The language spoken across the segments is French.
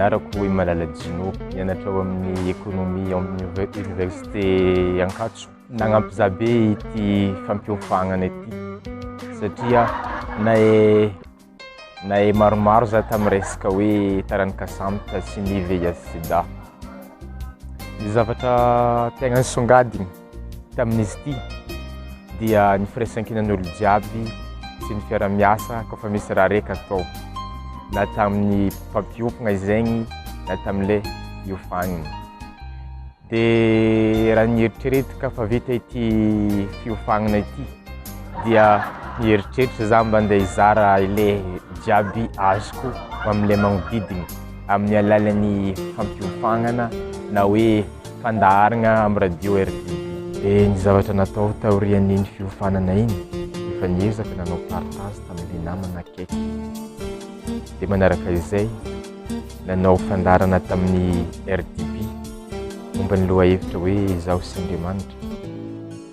Niarako i Malalajino, nianatra ao amin'ny économie amin'ny université Ankatso. Nagnampy za be ity fampiofagnana ity satria nahay maromaro za tamin'ny resaka hoe taranaka sambatra sy ny VIH/SIDA. Ny zavatra tegna nisongadiny tamin'izy ity dia ny firaisan-kinan'olo jiaby sy ny fiara-miasa kafa misy raha raiky atao na tamin'ny fampiofagna izegny na tamin'ilay hiofagnana. Dia raha nieritreretika fa vita ity fiofagnana ity dia nieritreritra za mba andeha hizara ilay jiaby azoko amin'ilay magnodidina amin'ny alalan'ny fampiofagnana na hoe fandaharagna amin'ny radio RTB. Dia ny zavatra natao taorian'iny fiofanana iny efa niezaka nanao partage tamin'ilay namana akaiky. Dia manaraka izay nanao fandarana tamin'ny RTB momba ny lohahevitra hoe izaho sy Andriamanitra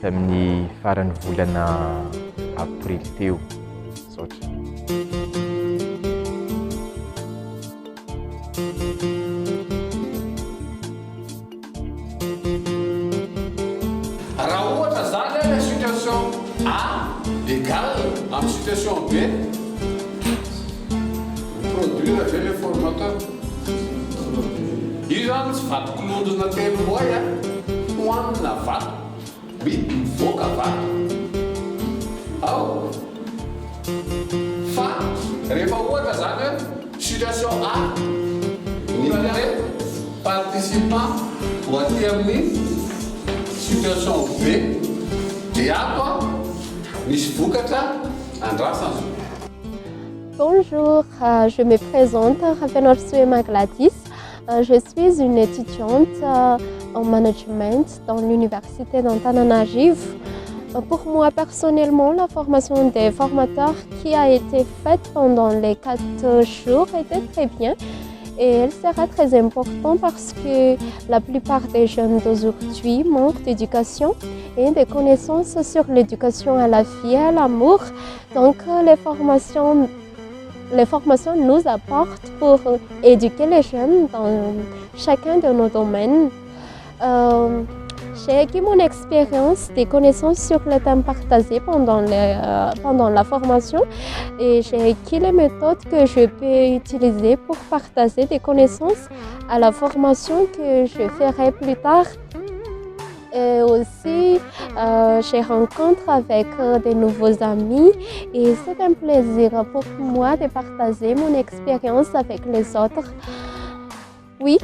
tamin'ny faran'ny volana aprily teo. Saotra. Raha ohatra zany la situation A égale amin'ny situation B, produire ve le formateur. Io zany tsy vato-kolondrona telo-boy hoanina vato, mivoaka vato. Ao fa rehefa ohatra zany situation A ny participant hoaty amin'ny situation B dia ato misy vokatra andrasana. Bonjour, je me présente, Rafael Suema Gladys. Je suis une étudiante en management dans l'université d'Antananarivo. Pour moi personnellement, la formation des formateurs qui a été faite pendant les 4 jours était très bien. Et elle sera très importante parce que la plupart des jeunes d'aujourd'hui manquent d'éducation et de connaissances sur l'éducation à la vie et à l'amour. Donc les formations nous apportent pour éduquer les jeunes dans chacun de nos domaines. J'ai acquis mon expérience, des connaissances sur le thème partagé pendant la formation et j'ai acquis les méthodes que je peux utiliser pour partager des connaissances à la formation que je ferai plus tard. Et aussi, j'ai rencontré avec de nouveaux amis et c'est un plaisir pour moi de partager mon expérience avec les autres. Oui.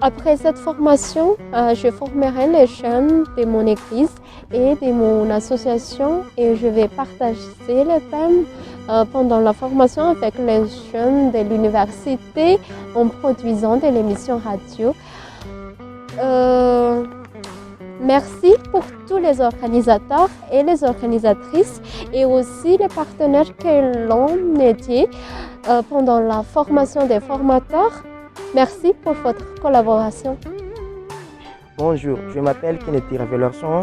Après cette formation, je formerai les jeunes de mon église et de mon association et je vais partager le thème pendant la formation avec les jeunes de l'université en produisant de l'émission radio. Merci pour tous les organisateurs et les organisatrices et aussi les partenaires que l'on aidé pendant la formation des formateurs. Merci pour votre collaboration. Bonjour, je m'appelle Kennedy Ravelerson,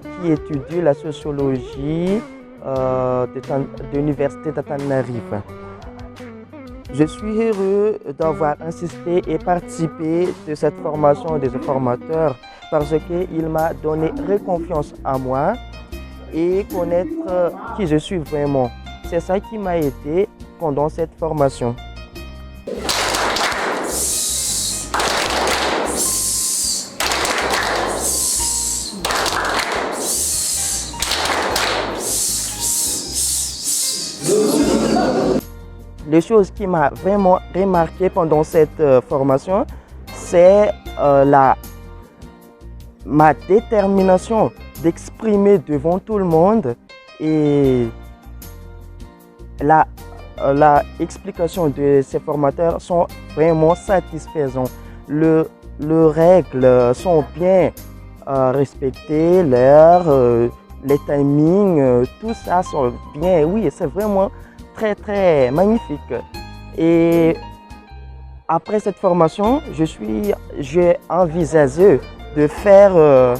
qui étudie la sociologie de l'université d'Antananarivo. Je suis heureux d'avoir insisté et participé de cette formation des formateurs parce qu'il m'a donné confiance en moi et connaître qui je suis vraiment. C'est ça qui m'a aidé pendant cette formation. Les choses qui m'ont vraiment remarqué pendant cette formation, c'est ma détermination d'exprimer devant tout le monde et la explication de ces formateurs sont vraiment satisfaisantes. Les règles sont bien respectées, l'heure, les timings, tout ça sont bien. Oui, c'est vraiment très magnifique. Et après cette formation, j'ai envisagé de faire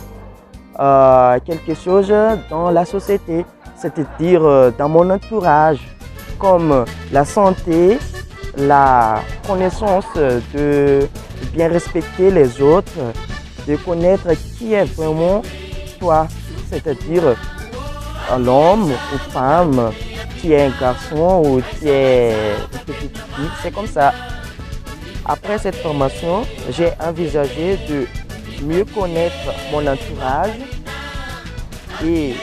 quelque chose dans la société, c'est-à-dire dans mon entourage, comme la santé, la connaissance de bien respecter les autres, de connaître qui est vraiment toi, c'est-à-dire l'homme ou femme, qui est un garçon ou qui est une petite fille, c'est comme ça. Après cette formation, j'ai envisagé de mieux connaître mon entourage et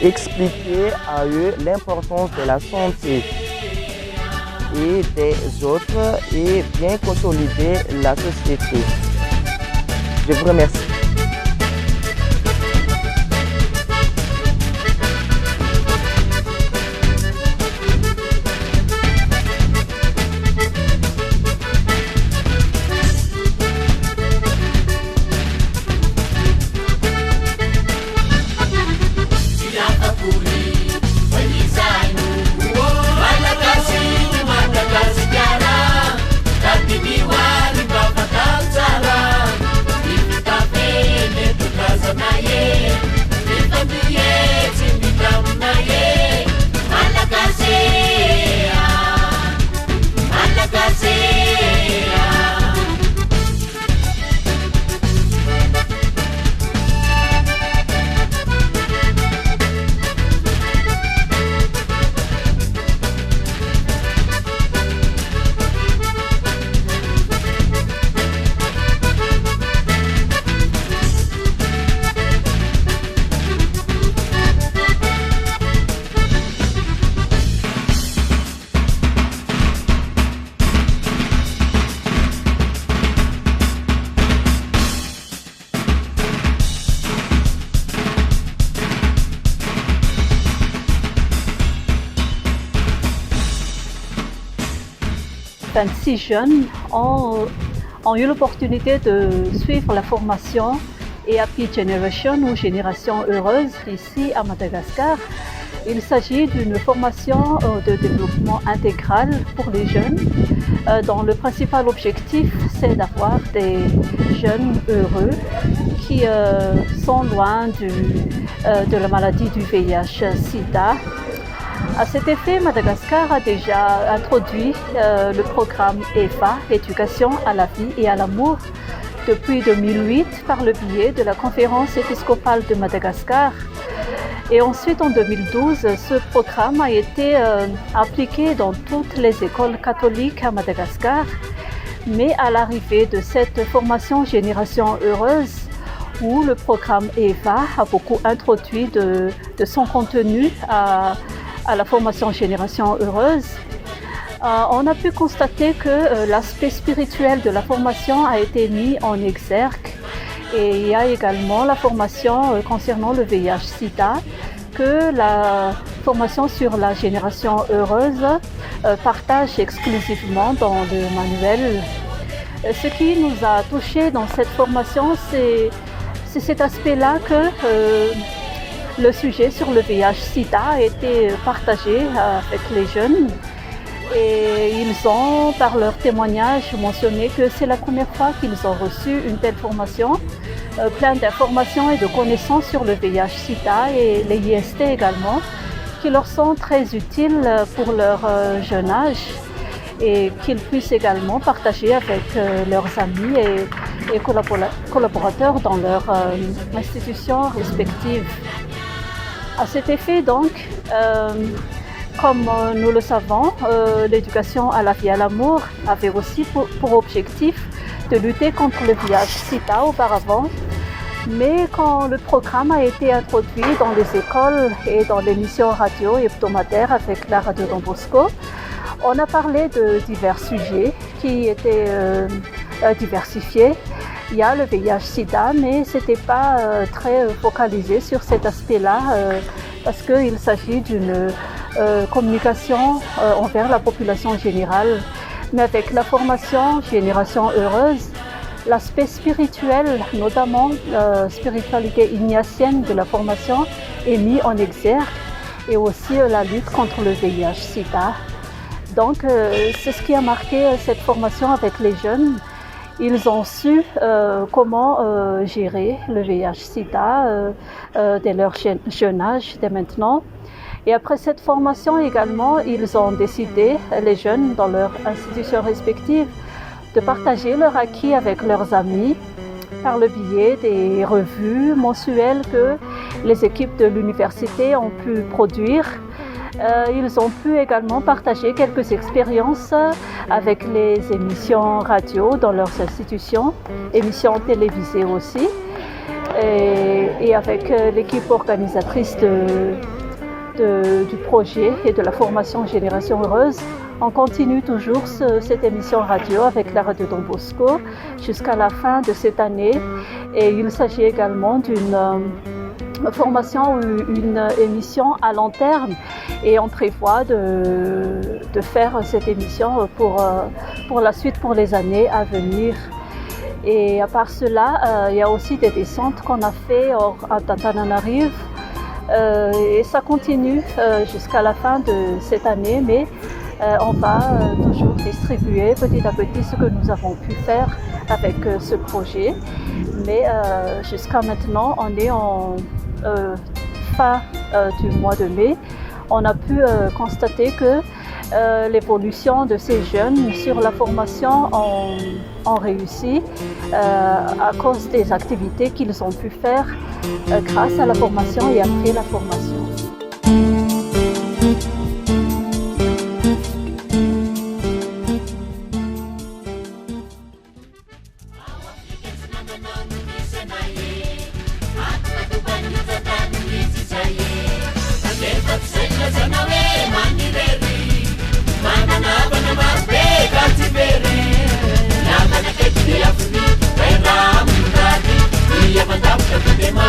d'expliquer à eux l'importance de la santé et des autres et bien consolider la société. Je vous remercie. Six jeunes ont eu l'opportunité de suivre la formation Happy Generation ou Génération Heureuse ici à Madagascar. Il s'agit d'une formation de développement intégral pour les jeunes dont le principal objectif c'est d'avoir des jeunes heureux qui sont loin de la maladie du VIH/Sida. À cet effet, Madagascar a déjà introduit le programme EVA, Éducation à la vie et à l'amour, depuis 2008 par le biais de la Conférence épiscopale de Madagascar. Et ensuite, en 2012, ce programme a été appliqué dans toutes les écoles catholiques à Madagascar. Mais à l'arrivée de cette formation Génération Heureuse, où le programme EVA a beaucoup introduit de son contenu à la formation Génération Heureuse, on a pu constater que l'aspect spirituel de la formation a été mis en exergue. Et il y a également la formation concernant le VIH/Sida que la formation sur la Génération Heureuse partage exclusivement dans le manuel. Ce qui nous a touchés dans cette formation, c'est cet aspect-là que le sujet sur le VIH/Sida a été partagé avec les jeunes et ils ont, par leur témoignage, mentionné que c'est la première fois qu'ils ont reçu une telle formation, plein d'informations et de connaissances sur le VIH/Sida et les IST également, qui leur sont très utiles pour leur jeune âge et qu'ils puissent également partager avec leurs amis et collaborateurs dans leurs institutions respectives. À cet effet, donc, comme nous le savons, l'éducation à la vie et à l'amour avait aussi pour objectif de lutter contre le VIH/Sida auparavant. Mais quand le programme a été introduit dans les écoles et dans l'émission radio hebdomadaire avec la radio Don Bosco, on a parlé de divers sujets qui étaient diversifiés. Il y a le VIH/Sida, mais ce n'était pas très focalisé sur cet aspect-là parce qu'il s'agit d'une communication envers la population générale. Mais avec la formation Génération Heureuse, l'aspect spirituel, notamment la spiritualité ignatienne de la formation, est mis en exergue et aussi la lutte contre le VIH/Sida. Donc c'est ce qui a marqué cette formation avec les jeunes. Ils ont su comment gérer le VIH/Sida dès leur jeune âge, dès maintenant. Et après cette formation également, ils ont décidé, les jeunes dans leurs institutions respectives, de partager leur acquis avec leurs amis par le biais des revues mensuelles que les équipes de l'université ont pu produire. Ils ont pu également partager quelques expériences avec les émissions radio dans leurs institutions, émissions télévisées aussi, et avec l'équipe organisatrice du projet et de la formation Génération Heureuse. On continue toujours cette émission radio avec la radio Don Bosco jusqu'à la fin de cette année. Et il s'agit également d'une formation ou une émission à long terme. Et on prévoit de faire cette émission pour la suite, pour les années à venir. Et à part cela, il y a aussi des descentes qu'on a fait à Tantananarive. Et ça continue jusqu'à la fin de cette année, mais on va toujours distribuer petit à petit ce que nous avons pu faire avec ce projet. Mais jusqu'à maintenant, on est en fin du mois de mai. On a pu constater que l'évolution de ces jeunes sur la formation ont réussi à cause des activités qu'ils ont pu faire grâce à la formation et après la formation. Dia mandava para o tema,